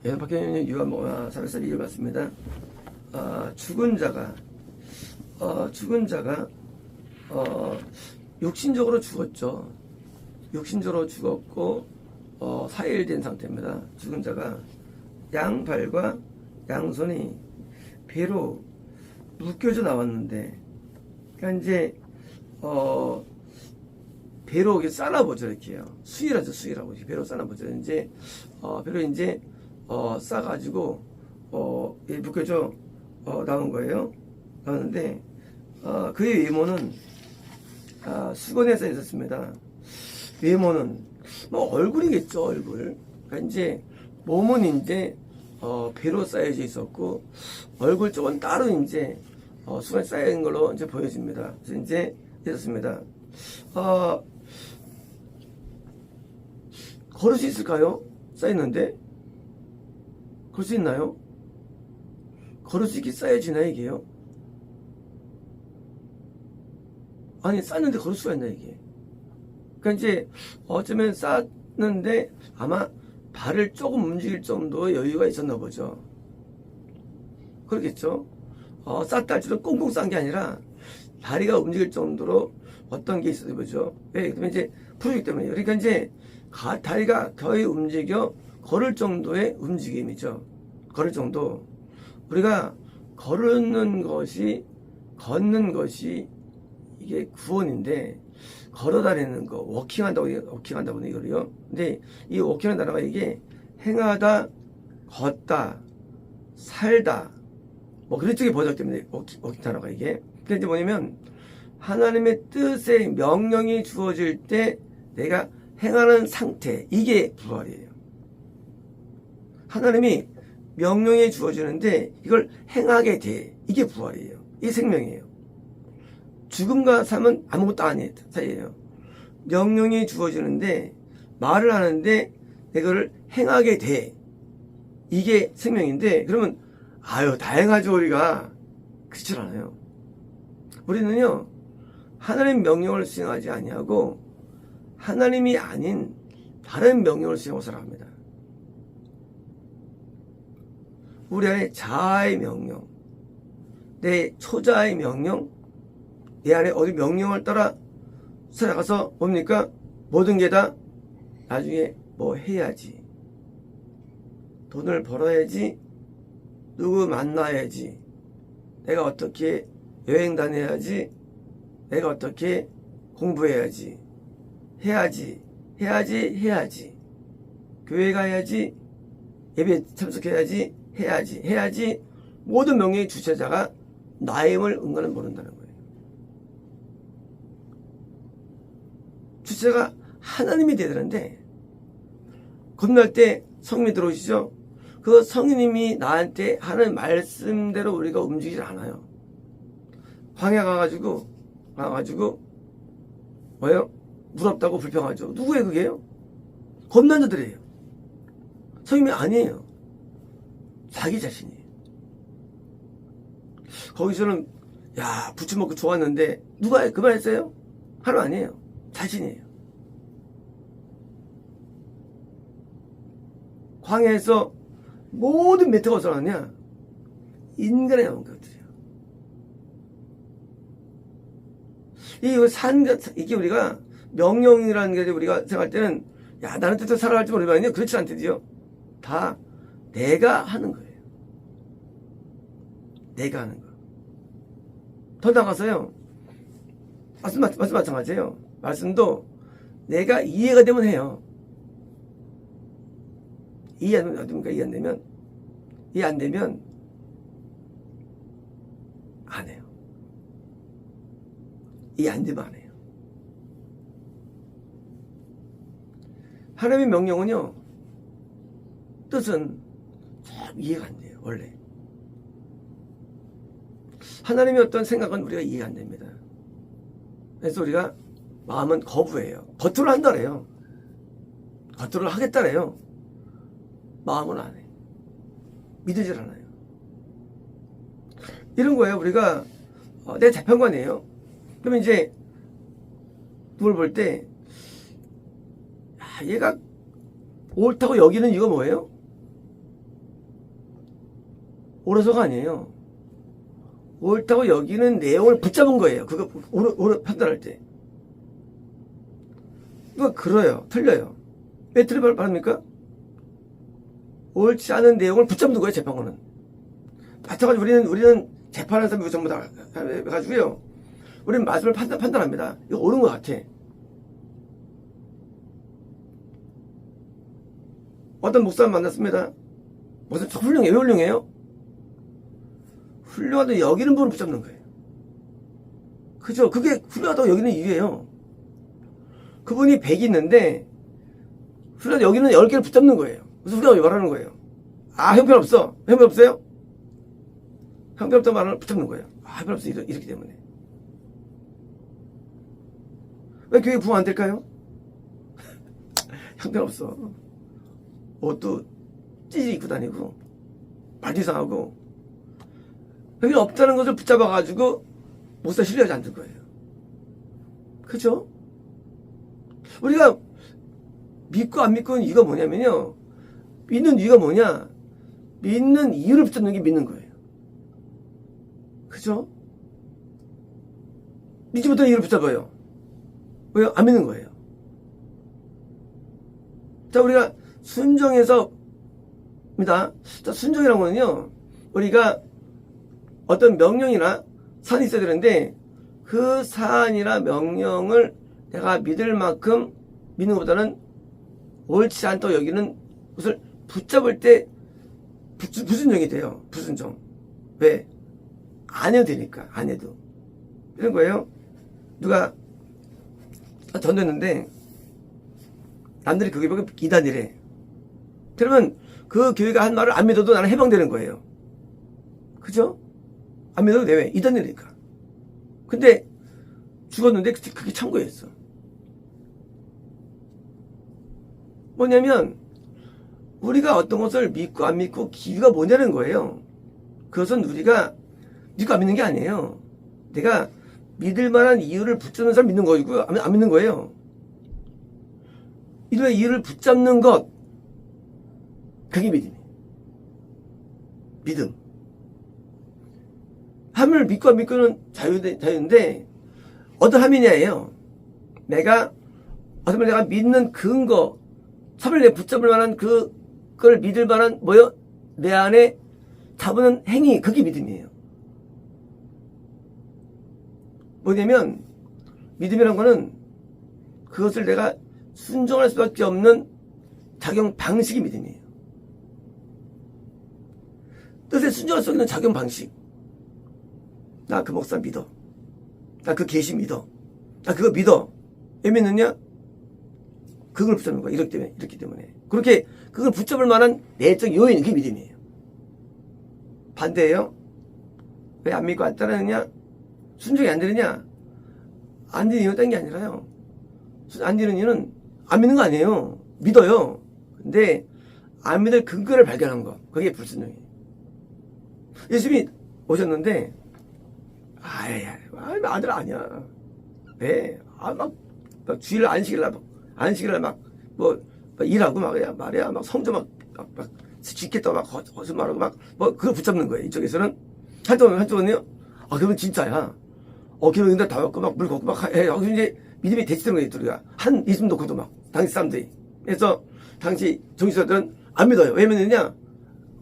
예, 박현님 유한모가 342일 맞습니다. 죽은 자가 육신적으로 죽었죠. 육신적으로 죽었고 4일 된 상태입니다. 죽은 자가 양발과 양손이 배로 묶여져 나왔는데, 그러니까 이제 배로 이렇게 싸나보죠. 이렇게요. 수의라죠. 수의라고 배로 싸나보죠. 이제 배로 이제 싸가지고 묶여져 나온 거예요. 나왔는데 그의 외모는 수건에 써 있었습니다. 외모는 뭐 얼굴이겠죠. 얼굴. 그러니까 이제 몸은 이제 배로 쌓여져 있었고 얼굴 쪽은 따로 이제 수건에 쌓인 걸로 이제 보여집니다. 그래서 이제 있었습니다. 걸을 수 있을까요? 쌓였는데 걸을 수 있나요? 걸을 수 있게 쌓여지나 이게요? 아니 쌓는데 걸을 수가 있나 이게? 그러니까 이제 어쩌면 쌓는데 아마 발을 조금 움직일 정도의 여유가 있었나 보죠. 그렇겠죠? 쌌다 할지도 꽁꽁 싼 게 아니라 다리가 움직일 정도로 어떤 게 있었나 보죠. 왜? 그러면 이제 풀기 때문에. 그러니까 이제 다리가 거의 움직여 걸을 정도의 움직임이죠. 걸을 정도. 우리가 걷는 것이 이게 구원인데, 걸어 다니는 거, 워킹한다고 이거요. 근데 이 워킹한 단어가 이게 행하다, 걷다, 살다, 뭐 그런 쪽에 번역되면 워킹 단어가 이게. 근데 이제 뭐냐면 하나님의 뜻의 명령이 주어질 때 내가 행하는 상태, 이게 부활이에요. 하나님이 명령이 주어지는데 이걸 행하게 돼, 이게 부활이에요. 이게 생명이에요. 죽음과 삶은 아무것도 아니에요. 사이에요. 명령이 주어지는데 말을 하는데 이거를 행하게 돼, 이게 생명인데, 그러면 다행하죠. 우리가 그렇지 않아요. 우리는요 하나님 명령을 수행하지 아니하고 하나님이 아닌 다른 명령을 수행하고 살아갑니다. 우리 안에 자아의 명령, 내 초자의 명령, 내 안에 어디 명령을 따라 살아가서 뭡니까? 모든 게 다 나중에 뭐 해야지, 돈을 벌어야지, 누구 만나야지, 내가 어떻게 여행 다녀야지, 내가 어떻게 공부해야지, 해야지, 교회 가야지, 예배 참석해야지, 해야지, 모든 명령의 주체자가 나임을 은근히 모른다는 거예요. 주체가 하나님이 되야 되는데, 겁날 때 성령이 들어오시죠? 그 성령님이 나한테 하는 말씀대로 우리가 움직이지 않아요. 광야 가가지고 뭐예요? 무섭다고 불평하죠. 누구예요 그게요? 겁난 자들이에요. 성령이 아니에요. 자기 자신이에요. 거기서는 부추 먹고 좋았는데 누가 그 말 했어요? 하나님 아니에요. 자신이에요. 광야에서 모든 메타가 어디서 나왔냐? 인간의 나온 것들이에요. 이게 우리가 명령이라는 게 우리가 생각할 때는 나는 뜻대로 살아갈지 모르겠냐? 그렇지 않대요. 다 내가 하는 거예요. 내가 하는 거. 더 나가서요. 말씀 마찬가지예요. 말씀도 내가 이해가 되면 해요. 이해 안 되면 안 해요. 이해 안 되면 안 해요. 하나님의 명령은요, 뜻은 참 이해가 안 돼요. 원래 하나님의 어떤 생각은 우리가 이해가 안 됩니다. 그래서 우리가 마음은 거부해요. 겉으로 한다래요. 겉으로 하겠다래요. 마음은 안 해. 믿으질 않아요. 이런 거예요. 우리가 내 재판관이에요. 그러면 이제 누굴 볼 때 얘가 옳다고 여기는 이유가 뭐예요? 옳아서가 아니에요. 옳다고 여기는 내용을 붙잡은 거예요. 그거 옳아 판단할 때. 이거 그래요. 틀려요. 왜 틀려 말합니까? 옳지 않은 내용을 붙잡는 거예요. 재판관은. 마찬가지로 우리는 재판하는 사람이 전부 다 해가지고요. 우리는 말씀을 판단합니다. 이거 옳은 것 같아. 어떤 목사를 만났습니다. 목사 훌륭해요. 왜 훌륭해요? 훌륭하다고 여기는 부분을 붙잡는 거예요. 그죠? 그게 훌륭하다고 여기는 이유예요. 그분이 100이 있는데 훌륭하다고 여기는 10개를 붙잡는 거예요. 그래서 훌륭하다고 말하는 거예요. 아, 형편없어. 형편없어요? 형편없다고 말하는 붙잡는 거예요. 아, 형편없어. 이렇기 때문에. 왜 교회 부흥 안 될까요? 형편없어. 옷도 찌지 입고 다니고 말도 이상하고 여기 없다는 것을 붙잡아가지고 목사 신뢰하지 않는 거예요. 그죠? 우리가 믿고 안 믿고는 이유가 뭐냐면요. 믿는 이유가 뭐냐? 믿는 이유를 붙잡는 게 믿는 거예요. 그죠? 믿지 못하는 이유를 붙잡아요. 왜요? 안 믿는 거예요. 자, 우리가 순종해서 입니다. 자, 순종이라는 거는요. 우리가 어떤 명령이나 사안이 있어야 되는데 그 사안이나 명령을 내가 믿을 만큼 믿는 것보다는 옳지 않다고 여기는 것을 붙잡을 때 불순종이 돼요. 불순종. 왜? 안 해도 되니까. 안 해도. 이런 거예요. 누가 던졌는데 남들이 그 교회 이단이래. 그러면 그 교회가 한 말을 안 믿어도 나는 해방되는 거예요. 그죠? 안 믿어도 돼. 왜? 이단이니까. 근데 죽었는데 그게 참고였어. 뭐냐면 우리가 어떤 것을 믿고 안 믿고 기회가 뭐냐는 거예요. 그것은 우리가 믿고 안 믿는 게 아니에요. 내가 믿을 만한 이유를 붙잡는 사람 믿는 거이고요. 안 믿는 거예요. 이런 이유를 붙잡는 것, 그게 믿음이에요. 믿음. 함을 믿고 안 믿고는 자유인데 어떤 함이냐예요. 내가 믿는 근거, 함을 내 붙잡을 만한 그걸 믿을 만한 뭐요? 내 안에 잡는 행위, 그게 믿음이에요. 뭐냐면 믿음이란 거는 그것을 내가 순종할 수밖에 없는 작용 방식이 믿음이에요. 뜻에 순종할 수 있는 작용 방식. 나 그 목사 믿어. 나 그 계시 믿어. 나 그거 믿어. 왜 믿느냐? 그걸 붙잡는 거야. 이렇기 때문에. 그렇게 그걸 붙잡을 만한 내적 요인, 그게 믿음이에요. 반대예요. 왜 안 믿고 안 따르느냐? 순종이 안 되느냐? 안 되는 이유는 딴 게 아니라요. 안 되는 이유는 안 믿는 거 아니에요. 믿어요. 근데 안 믿을 근거를 발견한 거. 그게 불순종이에요. 예수님이 오셨는데 아들 아니야. 왜? 막 주일 안식일날 일하고 말이야 성조 막 짓겠다고 막 거짓말하고 그걸 붙잡는 거예요. 이쪽에서는 한쪽은요. 그러면 진짜야. 그러면 다 먹고 물 걷고 해. 여기서 이제 믿음이 대치되는 거예요. 우리가 한 이쯤 놓고도 당시 사람들이. 그래서 당시 정치자들은 안 믿어요. 왜 믿느냐?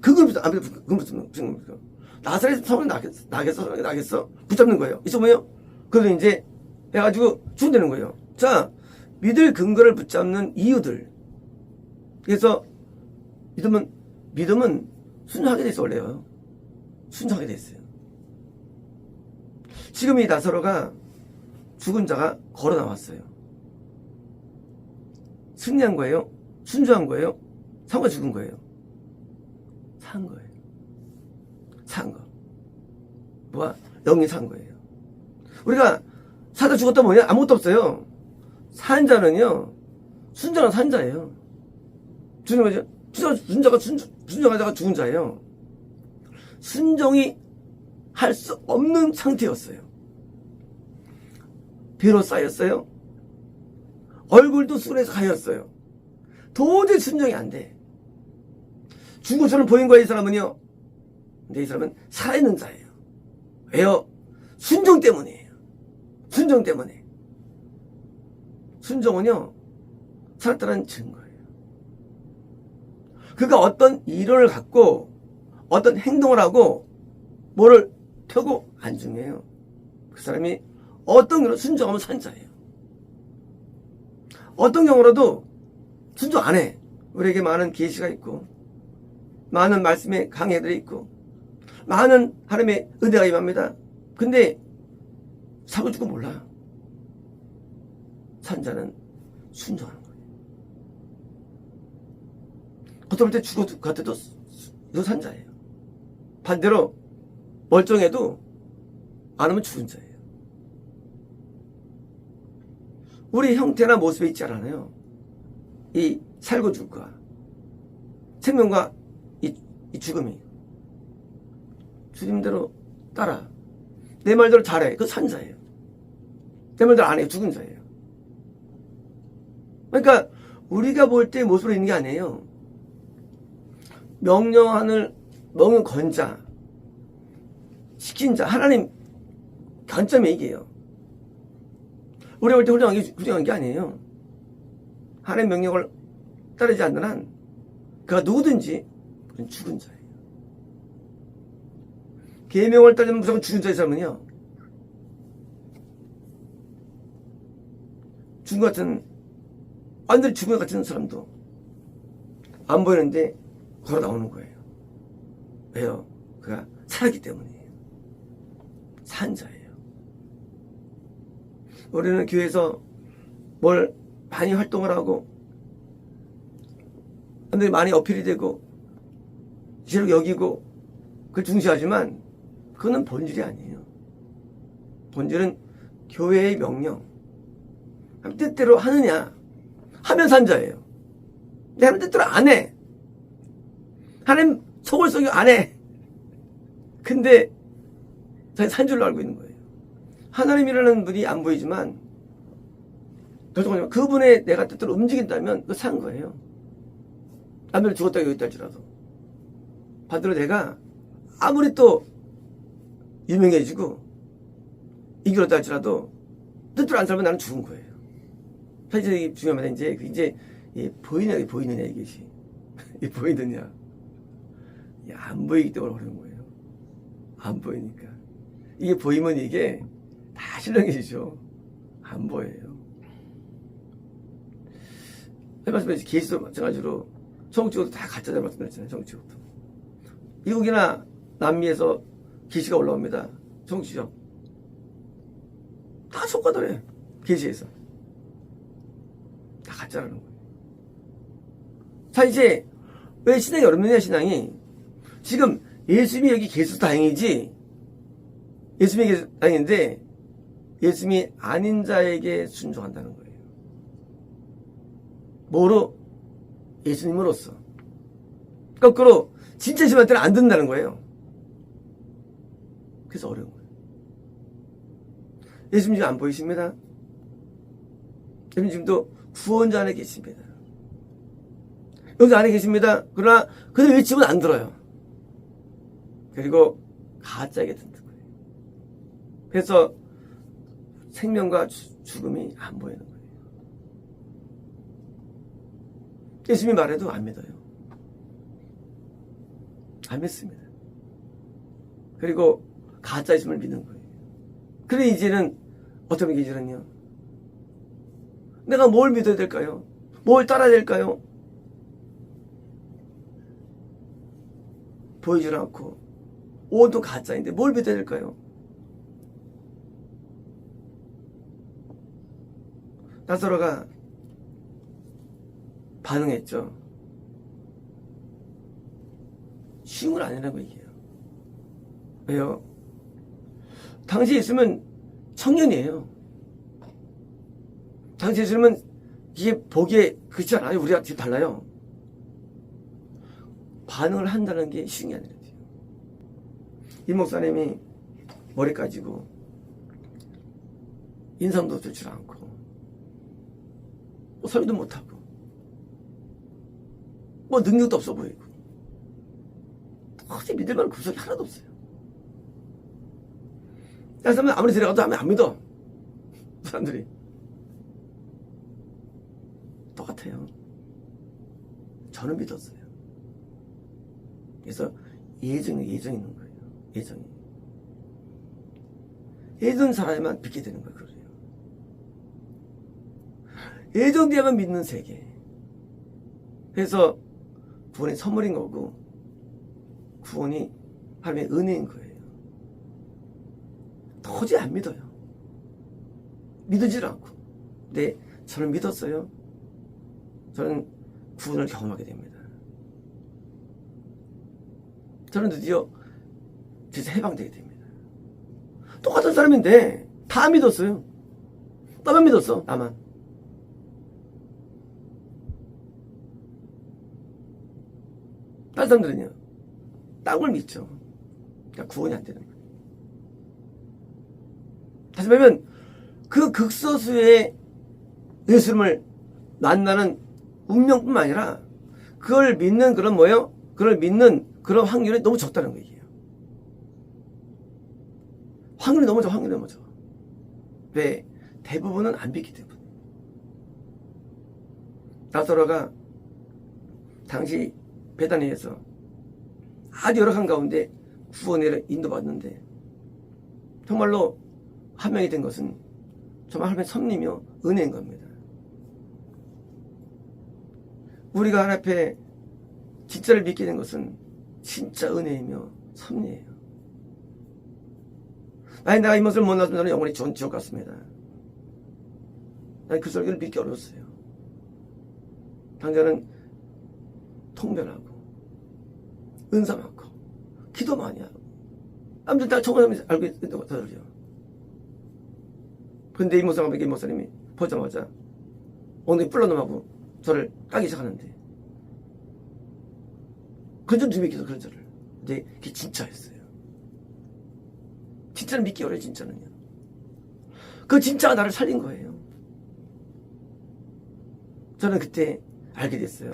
그걸 안 믿어. 그걸 붙잡는 거예요. 나사렛 성은 나겠어? 붙잡는 거예요. 이쪽 뭐예요? 그래서 이제 해가지고 죽는다는 거예요. 자, 믿을 근거를 붙잡는 이유들. 그래서 믿음은 순종하게 돼 있어, 원래요. 순종하게 돼 있어요. 지금 이 나사로가 죽은 자가 걸어 나왔어요. 승리한 거예요? 순종한 거예요? 상과 죽은 거예요? 산 거예요. 산 거. 뭐야? 영이 산 거예요. 우리가 사다 죽었다 뭐냐? 아무것도 없어요. 산 자는요, 순전한 산자예요. 순종하자가 죽은 자예요. 순종이 할 수 없는 상태였어요. 배로 쌓였어요. 얼굴도 쑥에서 가였어요. 도저히 순종이 안 돼. 죽은 것처럼 보인 거야, 이 사람은요. 근데 이 사람은 살아있는 자예요. 왜요? 순종 때문이에요. 순종 때문에. 순종은요, 살았다는 증거예요. 그가 어떤 이론을 갖고 어떤 행동을 하고 뭐를 펴고 안 중요해요. 그 사람이 어떤 경우로 순종하면 산 자예요. 어떤 경우라도 순종 안 해. 우리에게 많은 계시가 있고 많은 말씀의 강해들이 있고 많은 하나님의 은혜가 임합니다. 근데 사고 죽고 몰라. 산 자는 순종하는 거예요. 어떨 때 죽어도 같아도 산 자예요. 반대로 멀쩡해도 안 하면 죽은 자예요. 우리 형태나 모습에 있지 않아요. 이 살고 죽과 생명과 이 죽음이 주님대로 따라 내 말대로 잘해. 그 산 자예요. 내 말대로 안 해. 죽은 자예요. 그러니까 우리가 볼 때 모습으로 있는 게 아니에요. 명령 건 자, 시킨 자, 하나님 관점에 이게요. 우리가 볼 때 훌륭한 게 아니에요. 하나님 명령을 따르지 않는 한 그가 누구든지 죽은 자예요. 계명을 따르면 무조건 죽은 자의 사람은요, 죽은 것 같은 완전히 죽은 것 같은 사람도 안 보이는데 걸어 나오는 거예요. 왜요? 그가 살았기 때문이에요. 산 자예요. 우리는 교회에서 뭘 많이 활동을 하고 사람들이 많이 어필이 되고 지혜로 여기고 그걸 중시하지만 그거는 본질이 아니에요. 본질은 교회의 명령, 뜻대로 하느냐 하면 산 자예요. 근데 하나님 뜻대로 안 해. 하나님 속을 속이 안 해. 근데 자기 산 줄로 알고 있는 거예요. 하나님이라는 분이 안 보이지만 그분의 내가 뜻대로 움직인다면 그거 산 거예요. 남들 죽었다 여기 있다 할지라도 반대로 내가 아무리 또 유명해지고 인기롭다 할지라도 뜻대로 안 살면 나는 죽은 거예요. 사실 이게 중요합니다. 이제 보이느냐 이것이 이게 보이느냐. 야, 안 보이기 때문에 어려운 거예요. 안 보이니까. 이게 보이면 이게 다 신령해지죠. 안 보여요. 말씀드렸지. 계시도 마찬가지로 천국지옥도 다 가짜다 말씀드렸잖아요. 천국지옥도. 미국이나 남미에서 계시가 올라옵니다. 천국지옥. 다 속가더래. 계시에서. 다 가짜라는 거예요. 자, 이제 왜 신앙이 어렵느냐, 신앙이. 지금 예수님이 여기 계셔서 다행이지, 예수님이 다행인데 예수님이 아닌 자에게 순종한다는 거예요. 뭐로? 예수님으로서. 거꾸로 진짜 예수님한테는 안 듣는다는 거예요. 그래서 어려운 거예요. 예수님 지금 안 보이십니다. 예수님 지금도 구원자 안에 계십니다. 여기 안에 계십니다. 그러나 그들 외치면 안 들어요. 그리고 가짜에게 듣는 거예요. 그래서 생명과 죽음이 안 보이는 거예요. 예수님이 말해도 안 믿어요. 안 믿습니다. 그리고 가짜 예수님을 믿는 거예요. 그래 이제는 어떤 계시는요? 내가 뭘 믿어야 될까요? 뭘 따라야 될까요? 보이질 않고 온도 가짜인데 뭘 믿어야 될까요? 나사로가 반응했죠. 쉬운 건 아니라고 얘기해요. 왜요? 당시에 있으면 청년이에요. 당시에 있으면 이게 보기에 그렇지 않아요. 우리가 되게 달라요. 반응을 한다는 게 쉬운 게 아니라요. 이 목사님이 머리 까지고 인상도 좋지 않고 뭐 설교도 못하고 뭐 능력도 없어 보이고 도저히 믿을 만한 구석이 하나도 없어요. 다른 사람은 아무리 데려가도 안 믿어. 사람들이. 똑같아요. 저는 믿었어요. 그래서 예정이 있는 거예요. 예정이. 예정 사람에만 믿게 되는 거예요. 그래요. 예정되어야만 믿는 세계. 그래서 구원이 선물인 거고 구원이 하나님의 은혜인 거예요. 도저히 안 믿어요. 믿으질 않고. 근데 저는 믿었어요. 저는 구원을 경험하게 됩니다. 저는 드디어 해방되게 됩니다. 똑같은 사람인데 다 믿었어요. 나만 믿었어. 나만. 다른 사람들은요. 딴 걸 믿죠. 그러니까 구원이 안 되는 거예요. 다시 말하면 그 극소수의 예수님을 만나는 운명뿐만 아니라 그걸 믿는 그런 뭐예요? 그걸 믿는 그런 확률이 너무 적다는 거예요. 확률이 너무 적어. 확률이 너무 적어. 왜? 대부분은 안 믿기 때문에. 나사로가 당시 베다니에서 아주 열악한 가운데 구원을 인도받는데 정말로 한 명이 된 것은 정말 하나님의 섭리며 은혜인 겁니다. 우리가 하나님 앞에 진짜를 믿게 된 것은 진짜 은혜이며 섭리예요. 만약 내가 이 모습을 못 났으면 저는 영원히 지옥 갔습니다. 난 그 설교를 믿기 어려웠어요. 당장은 통변하고 은사 많고 기도 많이 하고 남들 다 청소하면서 알고 있는 거 더들요. 근데 이 목사님이 보자마자 엉덩이 뿔러놈하고 저를 까기 시작하는데 그건 좀 재밌겠어. 그런 저를. 근데 그게 진짜였어요. 진짜는 믿기 어려워요. 진짜는요. 그 진짜가 나를 살린 거예요. 저는 그때 알게 됐어요.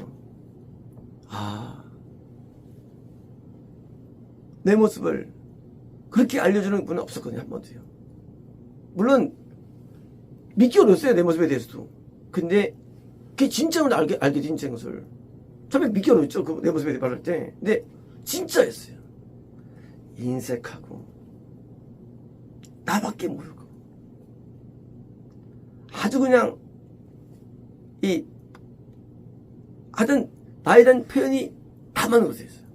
내 모습을 그렇게 알려주는 분은 없었거든요. 한 번도요. 물론 믿기 어렸어요. 내 모습에 대해서도. 근데 그게 진짜로 알게 된 것을 처음에 믿기 어렵죠. 그 내 모습에 대해 말할 때. 근데 진짜였어요. 인색하고 나밖에 모르고 아주 그냥 하여튼 나에 대한 표현이 다 맞는 것이었어요.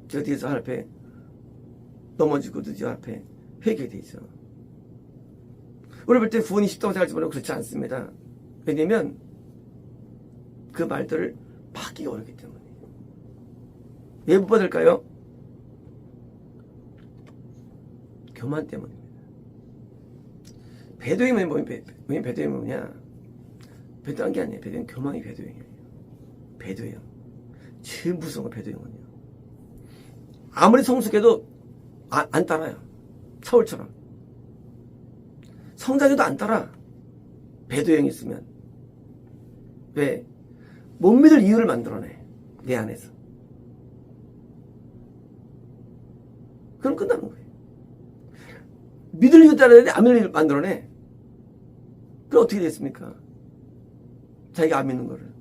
제가 뒤에서 하나님 앞에 넘어지고 드디어 하나님 앞에 회개가 되죠. 우리 볼 때 구원이 쉽다고 생각할지 모르고 그렇지 않습니다. 왜냐면 그 말들을 받기가 어렵기 때문에. 왜 못 받을까요? 교만 때문입니다. 배도행이 뭐냐? 배도한 게 아니에요. 배도행 교만이 배도행이에요. 배도행. 제일 무서운 거 배도행은요. 아무리 성숙해도 안 따라요. 서울처럼. 성장해도 안 따라. 배도행이 있으면. 왜? 못 믿을 이유를 만들어내. 내 안에서. 그럼 끝나는 거예요. 믿을 이유 따라야 돼? 안 믿을 이유를 만들어내. 그럼 어떻게 됐습니까? 자기가 안 믿는 거를.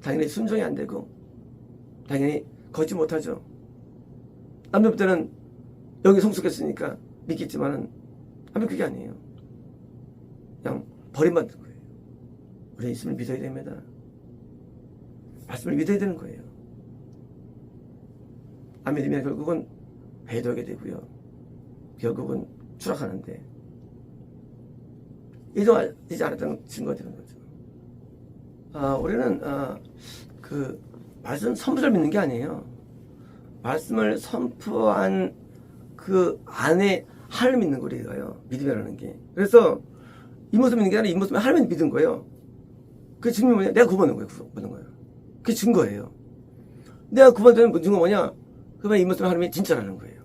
당연히 순종이 안 되고, 당연히 걷지 못하죠. 남들 볼 때는 여기 성숙했으니까 믿겠지만은, 하면 그게 아니에요. 그냥 버림받는 거예요. 우리 예수님을 믿어야 됩니다. 말씀을 믿어야 되는 거예요. 안 믿으면 결국은 배도하게 되고요. 결국은 추락하는데 이제 알았던 증거가 되는 거죠. 우리는 그 말씀 선포를 믿는 게 아니에요. 말씀을 선포한 그 안에 하나님 믿는 거예요. 믿음이라는 게. 그래서 이 모습 믿는 게 아니라 이 모습에 하나님 믿은 거예요. 그 증명이 뭐냐? 내가 구원받는 거예요. 구원받는 거예요. 그게 증거예요. 내가 구원되는 증거 뭐냐? 그러면 이 모습에 하나님이 진짜라는 거예요.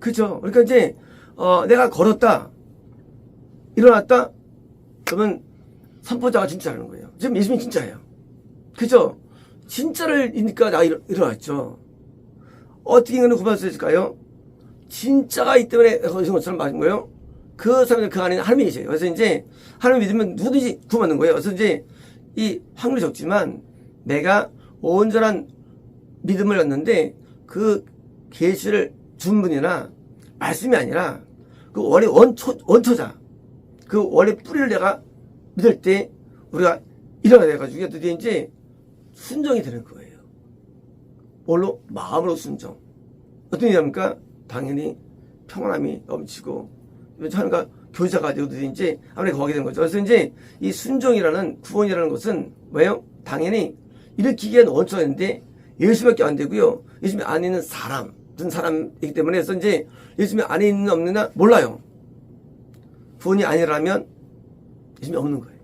그죠? 그러니까 이제 내가 걸었다, 일어났다, 그러면 선포자가 진짜라는 거예요. 지금 예수님이 진짜예요. 그죠? 진짜를 믿으니까 나 일어났죠. 어떻게 인간을 구분할 수 있을까요? 진짜가 있기 때문에 거기서 것처럼 맞은 거예요. 그 사람은 그 안에 하나님이 계세요. 그래서 이제 하나님 믿으면 누구든지 구원받는 거예요. 그래서 이제 이 확률이 적지만 내가 온전한 믿음을 갖는데 그 계시를 준 분이나 말씀이 아니라 그 원래 원초자 그 원래 뿌리를 내가 믿을 때 우리가 일어나야 돼가지고 드디어 이제 순종이 되는 거예요. 뭘로? 마음으로 순종. 어떤 일입니까? 당연히 평안함이 넘치고 하나님과 교제가 되고 이제 아무래도 거하게 된 거죠. 그래서 이제 이 순종이라는 구원이라는 것은 뭐예요? 당연히 일으키기 위한 원초가 있는데 예수밖에 안 되고요. 예수님 안에 있는 사람, 무슨 사람이기 때문에 그래서 이제 예수님 안에 있는 없느냐 몰라요. 구원이 아니라면 예수님이 없는 거예요.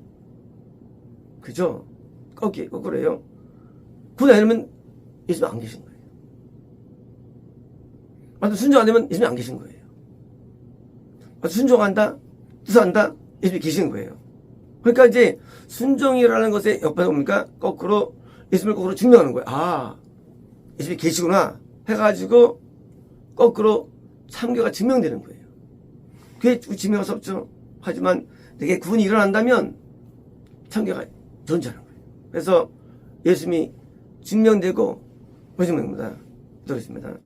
그죠? 거꾸로예요. 구원이 아니면 예수님 안 계신 거예요. 완전 순종 안 되면 예수님 안 계신 거예요. 순종한다, 뜻한다, 예수님이 계신 거예요. 그러니까 이제 순종이라는 것의 옆에서 뭡니까? 거꾸로 예수님을 거꾸로 증명하는 거예요. 아, 예수님이 계시구나 해가지고 거꾸로 참교가 증명되는 거예요. 그게 증명할 수 없죠. 하지만 내게 구원이 일어난다면 참교가 존재하는 거예요. 그래서 예수님이 증명되고 보시는 겁니다. 그렇습니다.